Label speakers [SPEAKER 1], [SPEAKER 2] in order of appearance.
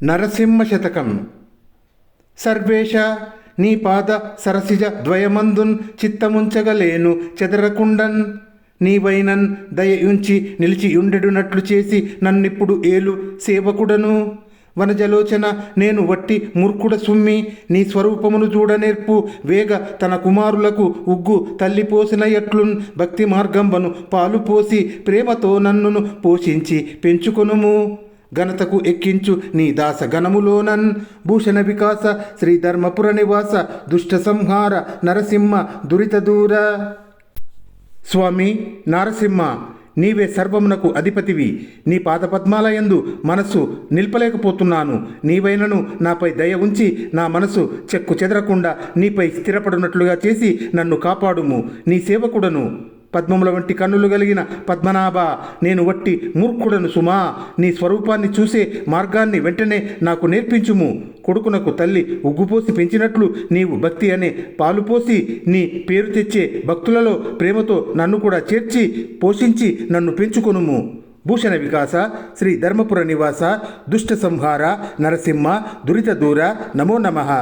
[SPEAKER 1] నరసింహ శతకం. సర్వేశ నీ పాద సరసిజ ద్వయమందున్ చిత్తముంచగలేను చెదరకుండన్. నీవైనన్ దయయుంచి నిలిచియుండెడునట్లు చేసి నన్నిప్పుడు ఏలు సేవకుడను. వనజలోచన నేను వట్టి మూర్ఖుడ సుమ్మి, నీ స్వరూపమును చూడనేర్పు వేగ తన కుమారులకు ఉగ్గు తల్లిపోసిన ఎట్లున్ భక్తి మార్గంబను పాలు పోసి ప్రేమతో నన్నును పోషించి పెంచుకొనుము. ఘనతకు ఎక్కించు నీ దాస గణములోనన్ భూషణ వికాస శ్రీధర్మపుర నివాస దుష్ట సంహార నరసింహ దురిత దూర. స్వామి నారసింహ, నీవే సర్వమునకు అధిపతివి. నీ పాదపద్మాలయందు మనస్సు నిల్పలేకపోతున్నాను. నీవైనను నాపై దయ ఉంచి నా మనసు చెక్కు చెదరకుండా నీపై స్థిరపడినట్లుగా చేసి నన్ను కాపాడుము. నీ సేవకుడను. పద్మముల వంటి కన్నులు కలిగిన పద్మనాభ, నేను వట్టి మూర్ఖుడను సుమా. నీ స్వరూపాన్ని చూసే మార్గాన్ని వెంటనే నాకు నేర్పించుము. కొడుకునకు తల్లి ఉగ్గుపోసి పెంచినట్లు నీవు భక్తి అనే పాలు పోసి నీ పేరు తెచ్చే భక్తులలో ప్రేమతో నన్ను కూడా చేర్చి పోషించి నన్ను పెంచుకొనుము. భూషణ వికాస శ్రీ ధర్మపుర నివాస దుష్ట సంహార నరసింహ దురిత దూర. నమో నమః.